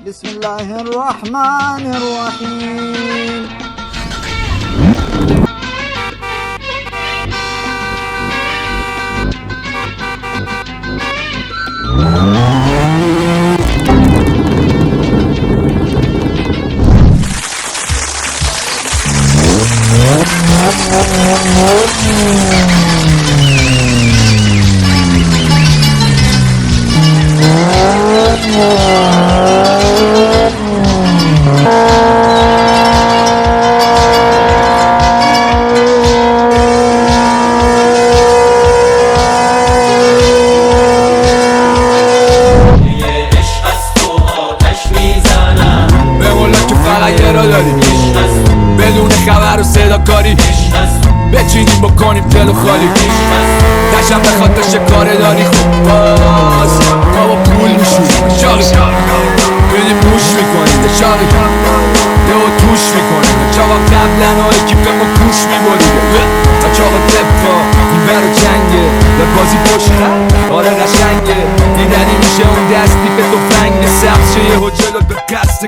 بسم الله الرحمن الرحیم. بدون خبر و صدا کاری بچینیم بکنیم دل خالی دشم بخواد تا شکاره داری خب باز ما با پول میشیم شاقی بدیم پوش میکنیم شاقی دو توش میکنیم چاقا قبلن ها اکیپ ما کوش میبودیم تا چاقا دفا این برو جنگه در بازی پشت آره قشنگه دیدنی میشه اون دستی به تو فنگ سبز شه یه جلو به قصد